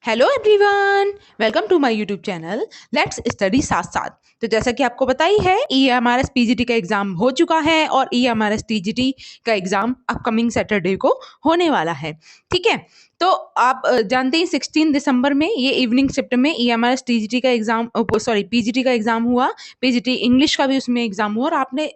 Hello everyone, welcome to my YouTube channel let's study साथ साथ। तो जैसा कि आपको पता ही है, ईएमआरएस पीजीटी का एग्जाम हो चुका है और ईएमआरएस टीजीटी का एग्जाम अपकमिंग सैटरडे को होने वाला है। ठीक है, तो आप जानते हैं 16 दिसंबर में ये इवनिंग शिफ्ट में ईएमआरएस टीजीटी का एग्जाम पीजीटी का एग्जाम हुआ। पीजीटी इंग्लिश का भी उसमें एग्जाम हुआ और आपने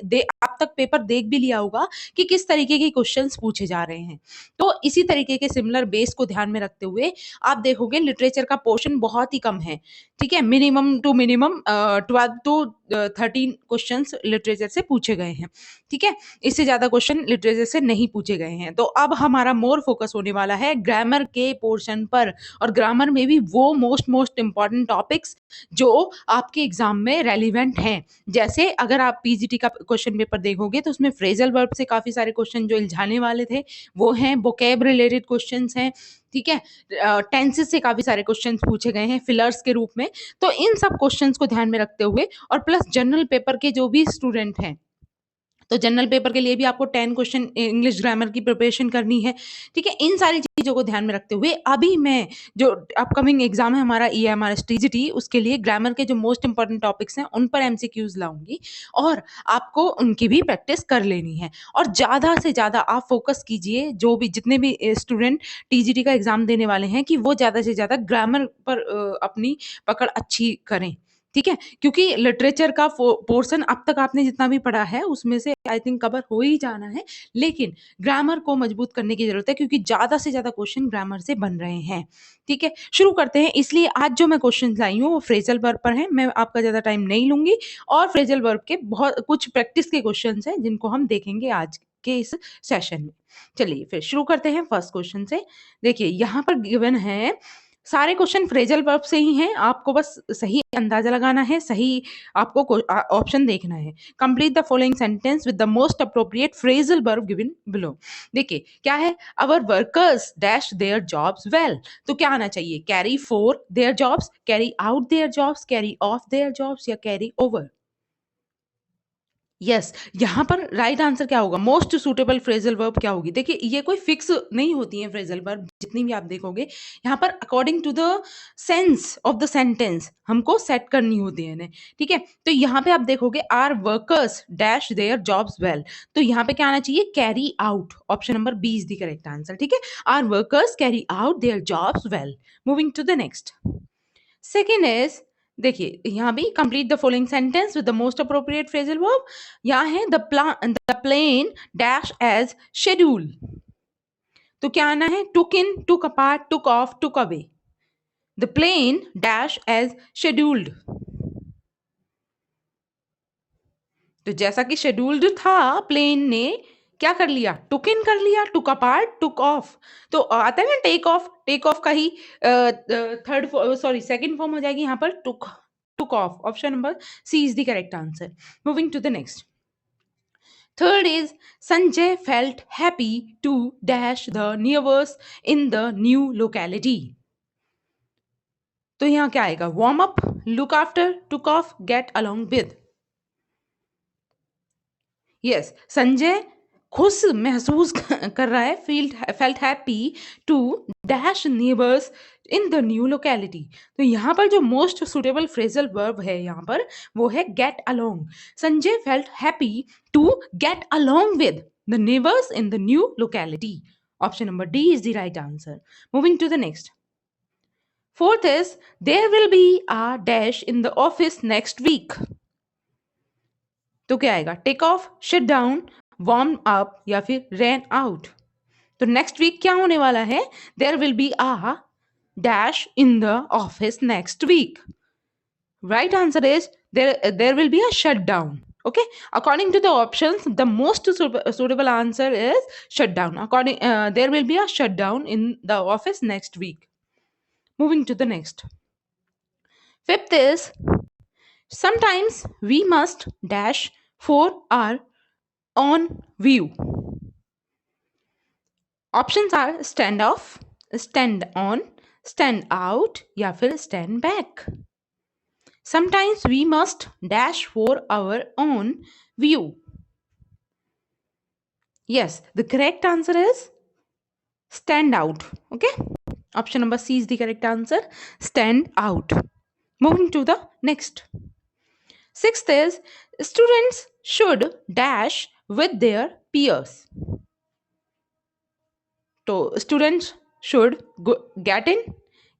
आप तक पेपर देख भी लिया होगा कि किस तरीके के क्वेश्चंस पूछे जा रहे हैं। तो इसी तरीके के सिमिलर बेस को ध्यान में रखते हुए आप देखोगे लिटरेचर का पोर्शन बहुत ही कम है। ठीक है, minimum to minimum 12 to 13 questions literature से पूछे गए हैं। ठीक है, इससे ज्यादा क्वेश्चन लिटरेचर से नहीं पूछे गए हैं। तो अब हमारा मोर फोकस होने वाला है ग्रामर के पोर्शन पर, और ग्रामर में भी वो मोस्ट इंपॉर्टेंट टॉपिक्स जो आपके एग्जाम में रेलिवेंट हैं। जैसे अगर आप पीजीटी का क्वेश्चन पेपर देखोगे तो उसमें फ्रेजल वर्ब से काफी सारे क्वेश्चन जो इल्झाने वाले थे वो हैं, वोकैब रिलेटेड क्वेश्चंस हैं। ठीक है, टेंसेस से काफी सारे क्वेश्चंस पूछे गए हैं फिलर्स के रूप में। तो इन सब क्वेश्चंस को ध्यान में रखते हुए और प्लस जनरल पेपर के जो भी स्टूडेंट हैं, तो जनरल पेपर के लिए भी आपको 10 क्वेश्चन इंग्लिश ग्रामर की प्रिपरेशन करनी है। ठीक है, इन सारी चीजों को ध्यान में रखते हुए अभी मैं जो अपकमिंग एग्जाम है हमारा ईएमआरएस टीजीटी, उसके लिए ग्रामर के जो मोस्ट इंपॉर्टेंट टॉपिक्स हैं उन पर एमसीक्यूज लाऊंगी और आपको उनकी भी प्रैक्टिस कर लेनी है। और ज्यादा से ज्यादा आप फोकस कीजिए, जो भी जितने भी स्टूडेंट टीजीटी का एग्जाम देने वाले हैं, कि वो ज्यादा से ज्यादा ग्रामर पर अपनी पकड़ अच्छी करें। ठीक है, क्योंकि लिटरेचर का पोर्शन अब तक आपने जितना भी पढ़ा है उसमें से आई थिंक कवर हो ही जाना है, लेकिन ग्रामर को मजबूत करने की जरूरत है क्योंकि ज्यादा से ज्यादा क्वेश्चन ग्रामर से बन रहे हैं। ठीक है, शुरू करते हैं। इसलिए आज जो मैं क्वेश्चन लाई हूँ वो फ्रेजल वर्ब पर है। मैं आपका ज्यादा टाइम नहीं लूंगी और फ्रेजल वर्ब के बहुत कुछ प्रैक्टिस के क्वेश्चन हैं जिनको हम देखेंगे आज के इस सेशन में। चलिए फिर शुरू करते हैं फर्स्ट क्वेश्चन से। देखिए यहाँ पर गिवन है, सारे क्वेश्चन फ्रेजल वर्ब से ही हैं, आपको बस सही अंदाजा लगाना है, सही आपको ऑप्शन देखना है। Complete the following sentence with the most appropriate phrasal verb given below. देखिए क्या है, our workers dash their jobs well. तो क्या आना चाहिए, carry for their jobs, carry out their jobs, carry off their jobs या कैरी ओवर। यस, यहाँ पर राइट आंसर क्या होगा, मोस्ट सुटेबल फ्रेजल वर्ब क्या होगी। देखिए ये कोई फिक्स नहीं होती है फ्रेजल वर्ब, जितनी भी आप देखोगे यहाँ पर according to the sense of the sentence हमको सेट करनी होती है इन्हें। ठीक है, तो यहाँ पे आप देखोगे are workers dash their jobs well, तो यहाँ पे क्या आना चाहिए, carry out. Option number B is the correct answer. ठीक है, are workers carry out their jobs well. Moving to the next. Second is, देखिए यहाँ भी complete the following sentence with the most appropriate phrasal verb. यहाँ है the plane dash as schedule. तो क्या आना है, took in, took apart, took of, took away. The plane dash as scheduled. तो जैसा कि शेड्यूल्ड था, प्लेन ने क्या कर लिया, टुक इन कर लिया, टुक अपार्ट, टुक ऑफ। तो आता है ना टेक ऑफ, टेक ऑफ का ही थर्ड सॉरी सेकंड फॉर्म हो जाएगी यहाँ पर took, took off. Option number C is the correct answer. Moving to the next. Third is, Sanjay felt happy to dash the neighbors in the new locality. तो यहाँ क्या आएगा, warm up, look after, took off, get along with. Yes, Sanjay खुश महसूस कर रहा है, felt happy to dash neighbours in the new locality. तो यहाँ पर जो मोस्ट सुटेबल फ्रेजल वर्ब है यहाँ पर वो है get along. Sanjay felt happy to get along with the neighbours in the new locality. Option number D is the right answer. Moving to the next. Fourth is, there will be a dash in the office next week. तो क्या आएगा, take off, shut down, warm up या फिर ran out. तो next week क्या होने वाला है, there will be a dash in the office next week. Right answer is there will be a shut down. Okay, according to the options, the most suitable answer is shut down. According, there will be a shutdown in the office next week. Moving to the next. Fifth is, sometimes we must dash for our on view. Options are stand off, stand on, stand out या फिर stand back. Sometimes we must dash for our own view. Yes, the correct answer is stand out. Okay. Option number C is the correct answer. Stand out. Moving to the next. Sixth is students should dash with their peers. तो students should get in,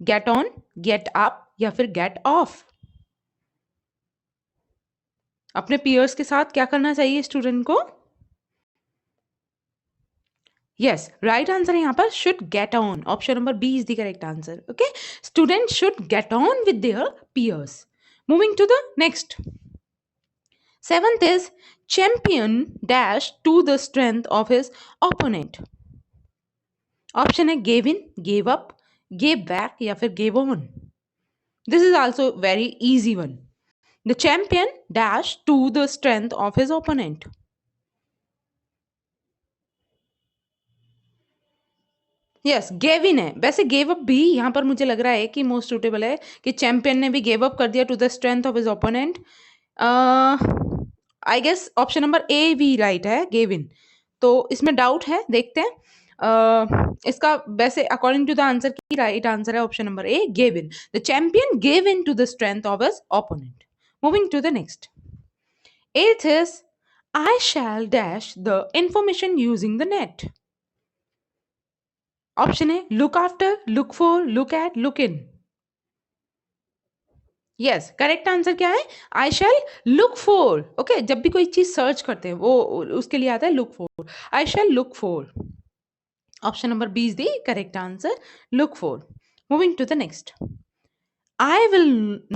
get on, get up या फिर gate of. अपने peers के साथ क्या करना चाहिए student को? यस, राइट आंसर यहां पर should get on. Option number B is the correct answer. Okay, student should get on with their peers. Moving to the next. Seventh is champion dash to the strength of his opponent. Option है gave in, gave up, gave back या फिर gave on. This is also very easy one. The champion dash to the strength of his opponent. Yes, gave in है. वैसे gave up भी यहां पर मुझे लग रहा है कि मोस्ट सुटेबल है कि चैंपियन ने भी गेव अप कर दिया to the strength of his opponent. I guess option number A भी राइट है, गेव इन. तो इसमें डाउट है, देखते हैं. इसका वैसे according to the answer key right answer है option number A, gave in. The champion gave in to the strength of his opponent. Moving to the next. Eighth is I shall dash the information using the net. Option है look after, look for, look at, look in. Yes, correct answer क्या है? I shall look for. Okay, जब भी कोई चीज search करते हैं वो उसके लिए आता है look for. I shall look for. Option number B is the correct answer. Look for. Moving to the next. I will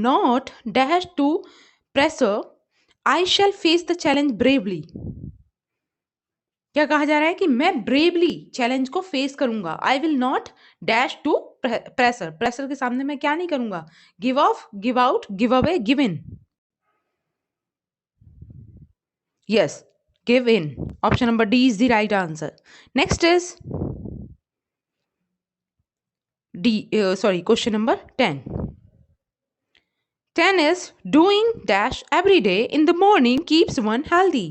not dash to pressure. I shall face the challenge bravely. क्या कहा जा रहा है कि मैं bravely challenge को face करूंगा. I will not dash to pressure. Pressure के सामने मैं क्या नहीं करूंगा? Give off, give out, give away, give in. Yes, give in. Option number D is the right answer. Next is question number 10. 10 is doing dash every day in the morning keeps one healthy.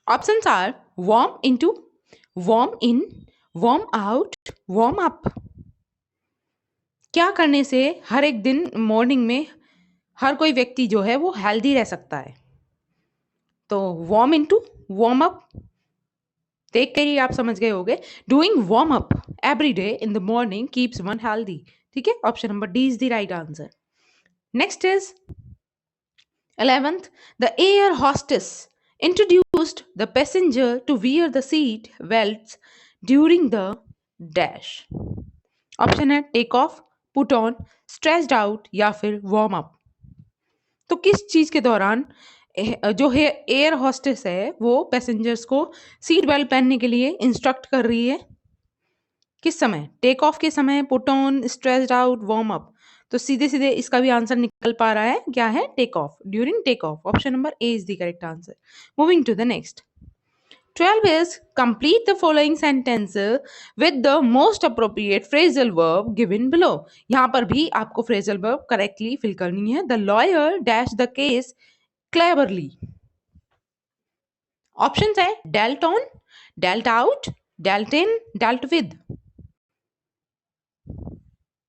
Options are warm into, warm in, warm out, warm up. क्या करने से हर एक दिन morning में हर कोई व्यक्ति जो है वो हेल्दी रह सकता है? तो वार्म इनटू, वार्म अप, देख कर ही आप समझ गए होंगे. Doing warm up every day in the morning keeps one healthy. ठीक है, option number D is the right answer. Next is 11th. The air hostess introduced the passenger to wear the seat belts during the dash. Option है take off, put on, stressed out या फिर warm up. तो किस चीज के दौरान जो है एयर हॉस्टेस है वो पैसेंजर्स को सीट बेल्ट पहनने के लिए इंस्ट्रक्ट कर रही है? किस समय? टेक ऑफ के समय, put on, stressed out, warm up. तो सीधे सीधे इसका भी आंसर निकल पा रहा है, क्या है? Take off, during take off. Option number A is the correct answer. Moving to the next. 12 is complete the following sentence with the most appropriate phrasal verb given below. यहां पर भी आपको phrasal verb correctly fill करनी है. The lawyer dash the case cleverly. Options है dealt on, dealt out, dealt in, dealt with.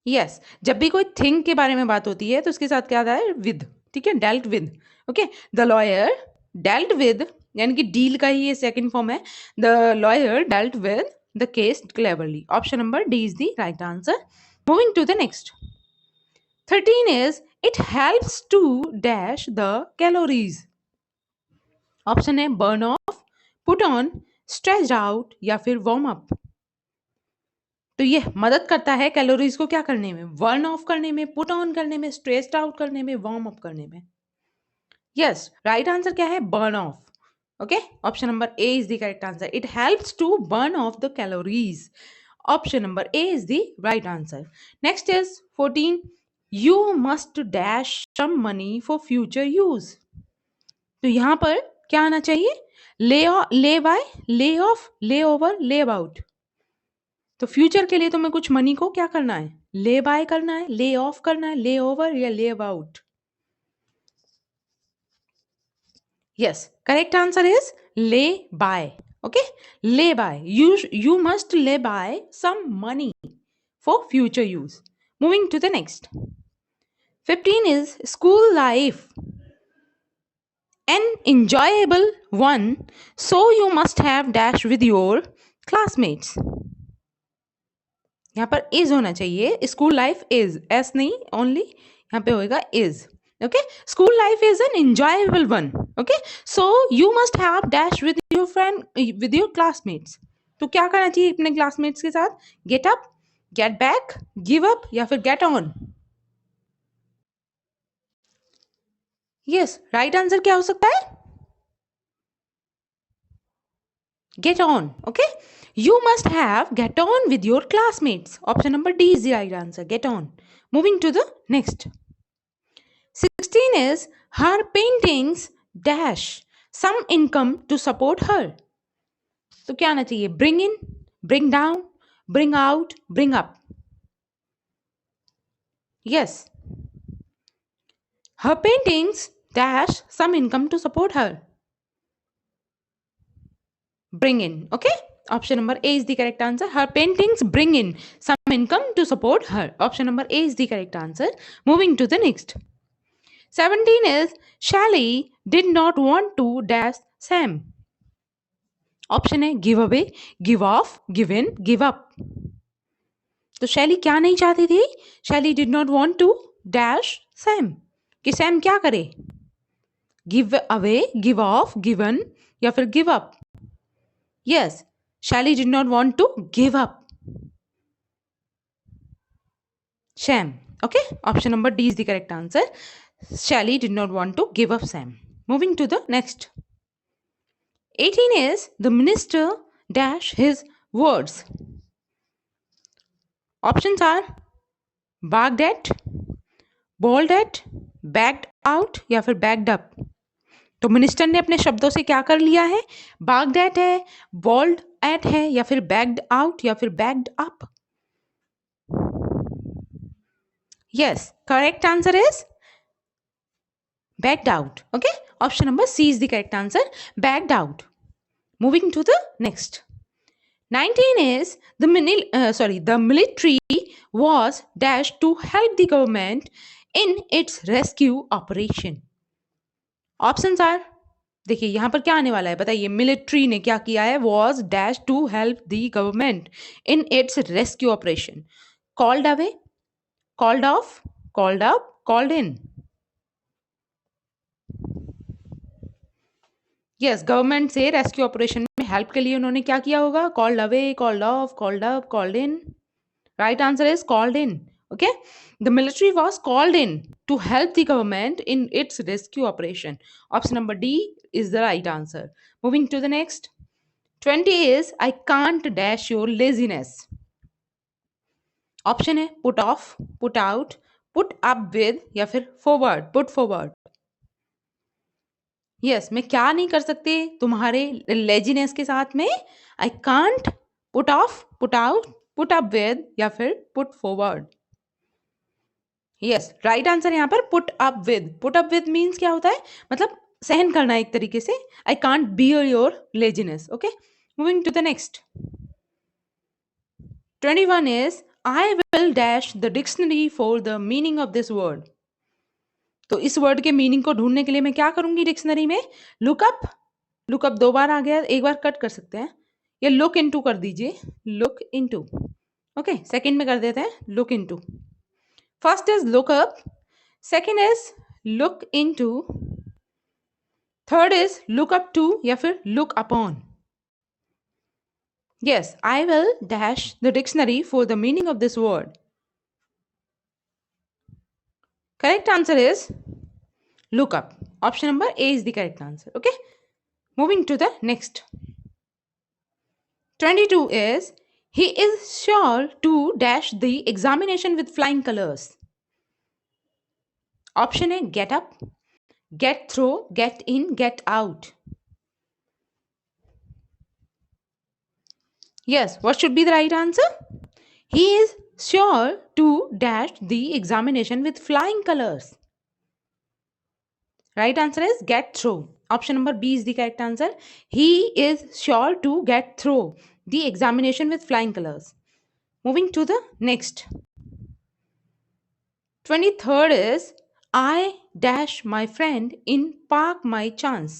Yes, जब भी कोई थिंग के बारे में बात होती है तो उसके साथ क्या आता है? विद. ठीक है, dealt with. Okay, the lawyer dealt with, यानी कि डील का ही ये सेकंड फॉर्म है. The lawyer dealt with the case cleverly. Option number D is the right answer. Moving to the next. 13 is it helps to dash the calories. Option है burn off, put on, stressed out या फिर warm up. तो ये मदद करता है calories को क्या करने में? बर्न ऑफ करने में, पुट ऑन करने में, स्ट्रेस्ड आउट करने में, वार्म अप करने में. यस, राइट आंसर क्या है? Burn off. Okay, option number A is the correct answer. It helps to burn off the calories. Option number A is the right answer. Next is 14. You must dash some money for future use. तो यहां पर क्या आना चाहिए? ले bye, lay off, ले over, ले about. तो फ्यूचर के लिए तुम्हें कुछ मनी को क्या करना है? ले बाय करना है, ले ऑफ करना है, ले ओवर या ले about. Yes, correct answer is ले bye. Okay, lay by. You must lay by some money for future use. Moving to the next. 15 is school life. An enjoyable one, so you must have dash with your classmates. यहाँ पर is होना चाहिए. School life is, S नहीं, only यहाँ पे होएगा is. Okay, school life is an enjoyable one. Okay, so you must have dash with your friend, with your classmates. तो क्या करना चाहिए अपने क्लासमेट्स के साथ? Get up, get back, give up या फिर get on. Yes, right answer क्या हो सकता है? Get on. Okay, you must have get on with your classmates. Option number D is the right answer. Get on. Moving to the next. 16 is her paintings dash some income to support her. तो क्या आना चाहिए? Bring in, bring down, bring out, bring up. Yes, her paintings dash some income to support her. Bring in. Okay, option number A is the correct answer. Her paintings bring in some income to support her. Option number A is the correct answer. Moving to the next. 17 is Sally did not want to dash Sam. Option A, give away, give off, give in, give up. तो शैली क्या नहीं चाहती थी? शैली did not want to dash Sam. कि Sam क्या करे? Give away, give off, give in या फिर give up. Yes, Sally did not want to give up Sam. Okay, option number D is the correct answer. Sally did not want to give up Sam. Moving to the next. 18 is the minister dash his words. Options are barked at, bawled at, backed out या फिर backed up. तो minister ने अपने शब्दों से क्या कर लिया है? बाग्ड एट है, बॉल्ड एट है या फिर बैग्ड आउट या फिर bagged up. Yes, correct answer is bagged out. Okay, option number C is the correct answer, bagged out. Moving to the next. 19 is the military was dashed to help the government in its rescue operation. Options are, देखिए यहां पर क्या आने वाला है बताइए. Military ने क्या किया है? Was dash to help the government in its rescue operation. Called away, called off, called up, called in. Yes, government से रेस्क्यू ऑपरेशन में हेल्प के लिए उन्होंने क्या किया होगा? Called away, called off, called up, called in. Right answer is called in. Okay, the military was called in to help the government in its rescue operation. Option number D is the right answer. Moving to the next. 20 is I can't dash your laziness. Option A, put off, put out, put up with या फिर forward, put forward. Yes, मैं क्या नहीं कर सकते तुम्हारे laziness के साथ में? I can't put off, put out, put up with या फिर put forward. Yes, right answer यहाँ पर put up with. Put up with means क्या होता है? मतलब सहन करना एक तरीके से. I can't bear your laziness. Okay, moving to the next. 21 is I will dash the dictionary for the meaning of this word. तो इस वर्ड के मीनिंग को ढूंढने के लिए मैं क्या करूंगी डिक्शनरी में? लुकअप. लुकअप दो बार आ गया, एक बार कट कर सकते हैं. ये लुक इनटू कर दीजिए, लुक इनटू. ओके, सेकंड में कर देते हैं look into. First is look up, second is look into, third is look up to या फिर look upon. Yes, I will dash the dictionary for the meaning of this word. Correct answer is look up. Option number A is the correct answer. Okay, moving to the next. 22 is he is sure to dash the examination with flying colors. Option A, get up, get through, get in, get out. Yes, what should be the right answer? He is sure to dash the examination with flying colors. Right answer is get through. Option number B is the correct answer. He is sure to get through the examination with flying colors. Moving to the next. 23rd is I dash my friend in park my chance.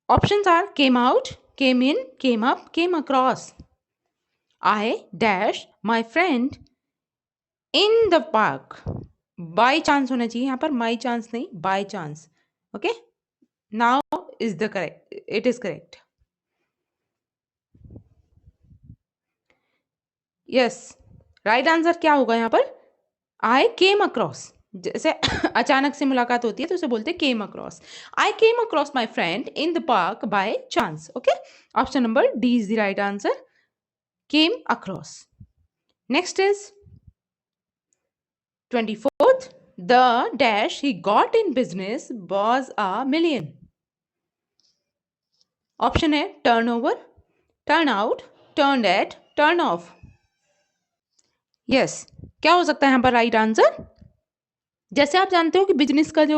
Options are came out, came in, came up, came across. I dash my friend in the park. By chance होना चाहिए यहाँ पर, माई chance नहीं, by chance. Okay, now is the correct, it is correct. Yes, right answer क्या होगा यहाँ पर? आई came across. जैसे अचानक से मुलाकात होती है तो उसे बोलते हैं came across. I came across my friend in the park by chance. Okay, option number D is the right answer, came across. Next is 24th. The dash he got in business was a million. Option है turn over, turn out, turn at, turn off. Yes, क्या हो सकता है यहाँ पर right answer? जैसे आप जानते हो कि बिजनेस का जो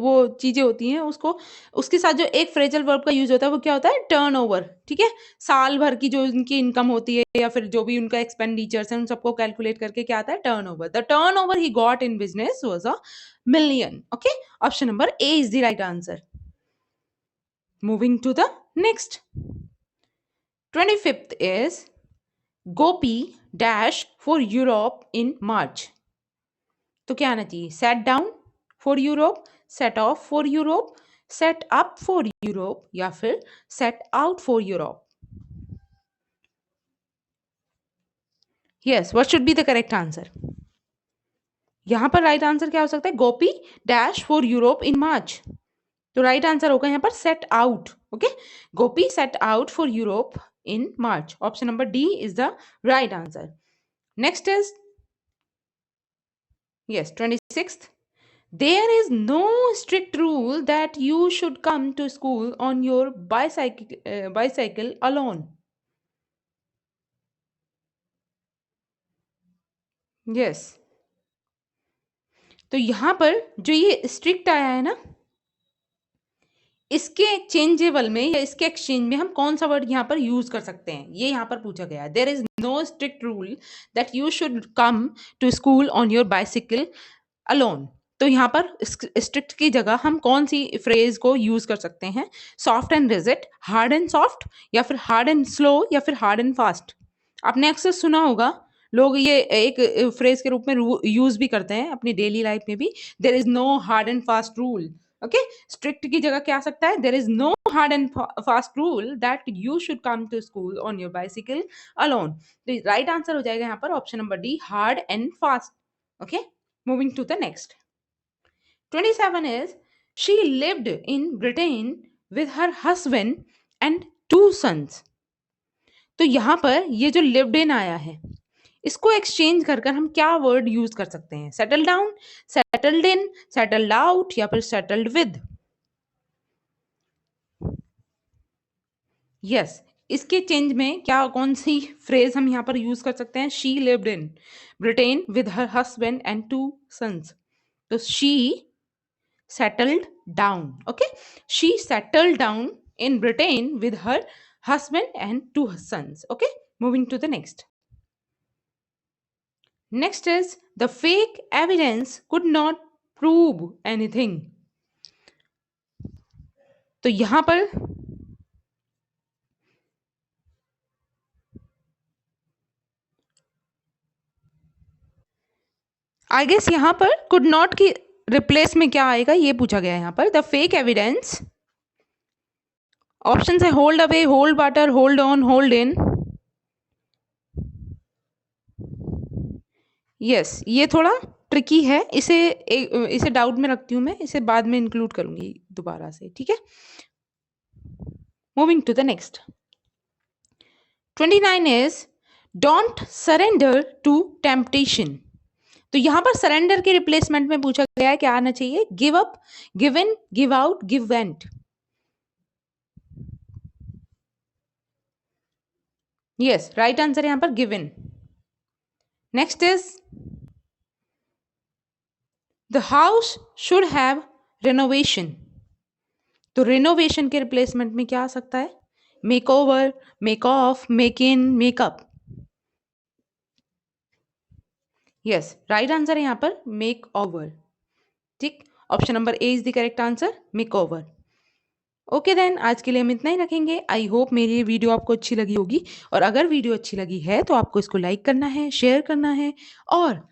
वो चीजें होती हैं, उसको उसके साथ जो एक फ्रेजल वर्ब का यूज होता है वो क्या होता है? Turn over. ठीक है, साल भर की जो उनकी इनकम होती है या फिर जो भी उनका एक्सपेंडिचर्स है उन सबको कैलकुलेट करके क्या आता है? Turn over. The turn over he got in business was a million. Okay, option number A is the right answer. Moving to the next. 25th is Gopi dash for Europe in March. तो क्या आना चाहिए? Set down for Europe, set of for Europe, set up for Europe या फिर set out for Europe. Yes, what should be the correct answer? यहां पर right answer क्या हो सकता है? गोपी डैश फॉर यूरोप इन मार्च. तो राइट आंसर होगा यहाँ पर set out. Okay, Gopi set out for Europe in March. Option number D is the right answer. Next is yes 26th. There is no strict rule that you should come to school on your bicycle alone. Yes, तो यहां पर जो ये strict आया है ना, इसके changeable में या इसके एक्सचेंज में हम कौन सा वर्ड यहाँ पर यूज कर सकते हैं, ये यहाँ पर पूछा गया है. There is no strict rule that you should come to school on your bicycle alone. तो यहाँ पर स्ट्रिक्ट की जगह हम कौन सी फ्रेज को यूज कर सकते हैं? Soft and rigid, hard and soft, या फिर हार्ड एंड स्लो, या फिर हार्ड एंड फास्ट. आपने अक्सर सुना होगा, लोग ये एक फ्रेज के रूप में यूज भी करते हैं अपनी डेली लाइफ में भी. There is no hard and fast rule. Okay, strict की जगह क्या आ सकता है? There is no hard and fast rule that you should come to school on your bicycle alone. तो राइट आंसर हो जाएगा यहाँ पर option number D, hard and fast. Okay, moving to the next. 27 is she lived in Britain with her husband and 2 sons. तो यहां पर ये जो lived in आया है, इसको एक्सचेंज कर कर हम क्या वर्ड यूज कर सकते हैं? Settle down, settled in, settled out या फिर सेटल्ड विद. यस, इसके चेंज में क्या, कौन सी फ्रेज हम यहाँ पर यूज कर सकते हैं? She lived in Britain with her husband and 2 sons. तो she settled down. Okay, she settled down in Britain with her husband and 2 sons. Okay, moving to the next. Next is the fake evidence could not prove anything. तो यहां पर I guess यहां पर could not की replace में क्या आएगा ये पूछा गया है यहाँ पर. द फेक एविडेंस, ऑप्शन है hold away, hold water, hold on, hold in. Yes, ये थोड़ा ट्रिकी है, इसे डाउट में रखती हूँ मैं, इसे बाद में इंक्लूड करूंगी दोबारा से. ठीक है, moving to the next. 29 is don't surrender to temptation. तो यहां पर सरेंडर के रिप्लेसमेंट में पूछा गया है, क्या आना चाहिए? Give up, give in, give out, give went. Yes, right answer यहां पर give in. Next is the house should have renovation. तो रेनोवेशन के रिप्लेसमेंट में क्या आ सकता है? Make over, make off, make in, makeup. Yes, right answer है यहाँ पर मेक ओवर। ठीक, option number A is the correct answer, make over. Okay then, आज के लिए हम इतना ही रखेंगे। आई होप मेरी ये वीडियो आपको अच्छी लगी होगी, और अगर वीडियो अच्छी लगी है तो आपको इसको लाइक करना है, शेयर करना है और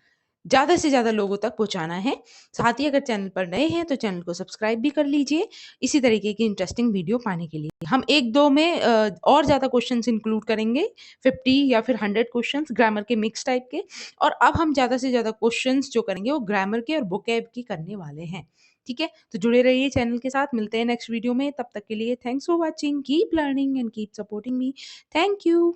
ज़्यादा से ज़्यादा लोगों तक पहुंचाना है। साथ ही अगर चैनल पर नए हैं तो चैनल को सब्सक्राइब भी कर लीजिए, इसी तरीके की इंटरेस्टिंग वीडियो पाने के लिए। हम एक दो में और ज़्यादा क्वेश्चंस इंक्लूड करेंगे, 50 या फिर 100 क्वेश्चंस ग्रामर के मिक्स टाइप के। और अब हम ज़्यादा से ज़्यादा क्वेश्चंस जो करेंगे वो ग्रामर के और वोकैब की करने वाले हैं। ठीक है, तो जुड़े रहिए चैनल के साथ। मिलते हैं नेक्स्ट वीडियो में, तब तक के लिए thanks for watching, keep learning and keep supporting me. Thank you.